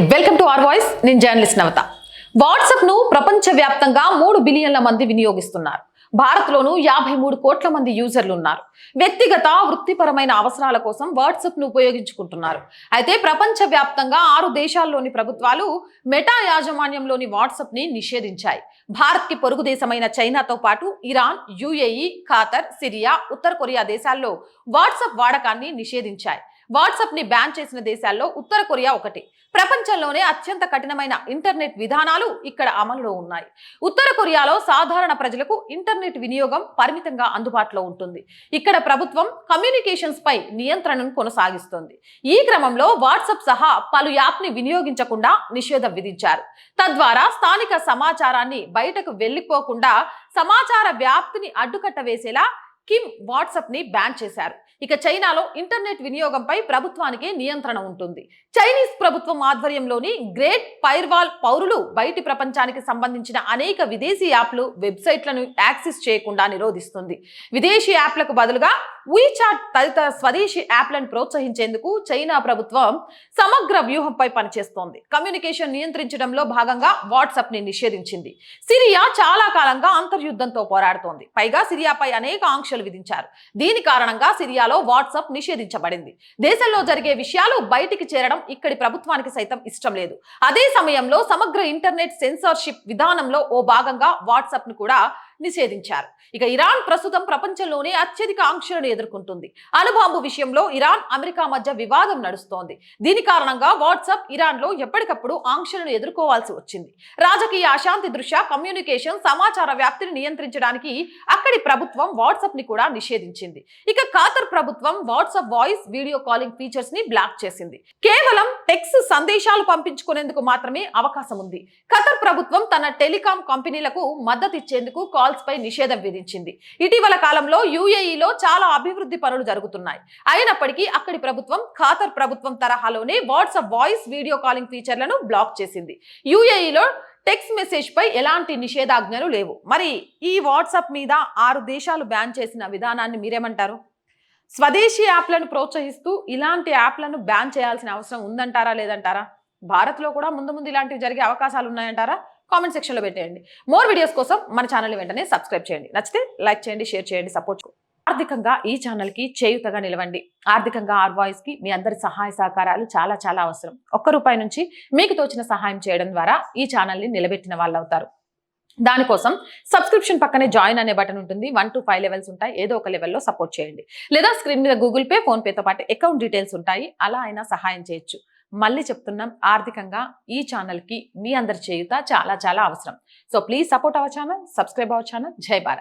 Welcome to our voice. నేను journalist నవత. WhatsApp ను ప్రపంచవ్యాప్తంగా 3 బిలియన్ల మంది వినియోగిస్తున్నారు. భారత్లోనూ 53 కోట్ల మంది యూజర్లు ఉన్నారు. వ్యక్తిగత వృత్తిపరమైన అవసరాల కోసం వాట్సాప్ ను ఉపయోగించుకుంటున్నారు. అయితే ప్రపంచవ్యాప్తంగా 6 దేశాల్లోని ప్రభుత్వాలు మెటా యాజమాన్యంలోని వాట్సాప్ ని నిషేధించాయి. భారత్ కి పొరుగు దేశమైన చైనాతో పాటు ఇరాన్, యుఏఈ, ఖాతర్, సిరియా, ఉత్తర కొరియా దేశాల్లో వాట్సాప్ వాడకాన్ని నిషేధించాయి. వాట్సాప్ ని బ్యాన్ చేసిన దేశాల్లో ఉత్తర కొరియా ఒకటి. ప్రపంచంలోనే అత్యంత కఠినమైన ఇంటర్నెట్ విధానాలు ఇక్కడ అమలులో ఉన్నాయి. ఉత్తర కొరియాలో సాధారణ ప్రజలకు ఇంటర్నెట్ వినియోగం పరిమితంగా అందుబాటులో ఉంటుంది. ఇక్కడ ప్రభుత్వం కమ్యూనికేషన్స్ పై నియంత్రణను కొనసాగిస్తుంది. ఈ క్రమంలో వాట్సాప్ సహా పలు యాప్ ని వినియోగించకుండా నిషేధం విధించారు. తద్వారా స్థానిక సమాచారాన్ని బయటకు వెళ్లిపోకుండా సమాచార వ్యాప్తిని అడ్డుకట్ట వేసేలా కిమ్ వాట్సాప్ ని బ్యాన్ చేశారు. ఇక చైనాలో ఇంటర్నెట్ వినియోగంపై ప్రభుత్వానికి నియంత్రణ ఉంటుంది. చైనీస్ ప్రభుత్వం ఆధ్వర్యంలోని గ్రేట్ ఫైర్వాల్ పౌరులు బయటి ప్రపంచానికి సంబంధించిన అనేక విదేశీ యాప్లు, వెబ్సైట్లను యాక్సెస్ చేయకుండా నిరోధిస్తుంది. విదేశీ యాప్లకు బదులుగా వీచాట్ తదితర స్వదేశీ యాప్లను ప్రోత్సహించేందుకు చైనా ప్రభుత్వం సమగ్ర వ్యూహంపై పనిచేస్తోంది. కమ్యూనికేషన్ నియంత్రించడంలో భాగంగా వాట్సాప్ ని నిషేధించింది. సిరియా చాలా కాలంగా అంతర్యుద్ధంతో పోరాడుతోంది. పైగా సిరియాపై అనేక ఆంక్షలు విధించారు. దీని కారణంగా సిరియాలో వాట్సాప్ నిషేధించబడింది. దేశంలో జరిగే విషయాలు బయటికి చేరడం ఇక్కడి ప్రభుత్వానికి సైతం ఇష్టం లేదు. అదే సమయంలో సమగ్ర ఇంటర్నెట్ సెన్సార్షిప్ విధానంలో ఓ భాగంగా వాట్సాప్ ను కూడా నిషేధించారు. ఇక ఇరాన్ ప్రస్తుతం ప్రపంచంలోనే అత్యధిక ఆంక్షలను ఎదుర్కొంటుంది. అణుబాంబు విషయంలో ఇరాన్, అమెరికా మధ్య వివాదం నడుస్తోంది. దీని కారణంగా వాట్సాప్ ఇరాన్ లో ఎప్పటికప్పుడు ఆంక్షలను ఎదుర్కోవాల్సి వచ్చింది. రాజకీయ అశాంతి దృష్ట్యా కమ్యూనికేషన్, సమాచార వ్యాప్తిని నియంత్రించడానికి అక్కడి ప్రభుత్వం వాట్సాప్ ని కూడా నిషేధించింది. ఇక ఖాతర్ ప్రభుత్వం WhatsApp voice, video calling features ని బ్లాక్ చేసింది. కేవలం టెక్స్ట్ సందేశాలు పంపించుకునేందుకు మాత్రమే అవకాశం ఉంది. ఖతర్ ప్రభుత్వం తన టెలికాం కంపెనీలకు మద్దతు ఇచ్చేందుకు కాల్స్ పై నిషేధం విధించింది. ఇటీవల కాలంలో యుఏఈలో చాలా అభివృద్ధి పనులు జరుగుతున్నాయి. అయినప్పటికీ అక్కడి ప్రభుత్వం ఖాతర్ ప్రభుత్వం తరహాలోనే వాట్సాప్ వాయిస్, వీడియో కాలింగ్ ఫీచర్లను బ్లాక్ చేసింది. యుఏఈలో టెక్స్ట్ మెసేజ్ పై ఎలాంటి నిషేధాజ్ఞలు లేవు. మరి ఈ వాట్సాప్ మీద 6 దేశాలు బ్యాన్ చేసిన విధానాన్ని మీరేమంటారు? స్వదేశీ యాప్లను ప్రోత్సహిస్తూ ఇలాంటి యాప్లను బ్యాన్ చేయాల్సిన అవసరం ఉందంటారా, లేదంటారా? భారత్లో కూడా ముందు ఇలాంటివి జరిగే అవకాశాలు ఉన్నాయంటారా? కామెంట్ సెక్షన్లో పెట్టేయండి. మోర్ వీడియోస్ కోసం మన ఛానల్ వెంటనే సబ్స్క్రైబ్ చేయండి. నచ్చితే లైక్ చేయండి, షేర్ చేయండి, సపోర్ట్ చేయండి. ఆర్థికంగా ఈ ఛానల్కి చేయుతగా నిలవండి. ఆర్థికంగా ఆర్ వాయిస్కి మీ అందరి సహాయ సహకారాలు చాలా చాలా అవసరం. ₹1 నుంచి మీకు తోచిన సహాయం చేయడం ద్వారా ఈ ఛానల్ని నిలబెట్టిన వాళ్ళు అవుతారు. దానికోసం సబ్స్క్రిప్షన్ పక్కనే జాయిన్ అనే బటన్ ఉంటుంది. 1 to 5 లెవెల్స్ ఉంటాయి. ఏదో ఒక లెవెల్లో సపోర్ట్ చేయండి. లేదా స్క్రీన్ మీద గూగుల్ పే, ఫోన్ పేతో పాటు అకౌంట్ డీటెయిల్స్ ఉంటాయి. అలా అయినా సహాయం చేయొచ్చు. మళ్ళీ చెప్తున్నాం, ఆర్థికంగా ఈ ఛానల్కి మీ అందరి చేయుత చాలా చాలా అవసరం. So please support our channel, subscribe our channel. జై భారత్.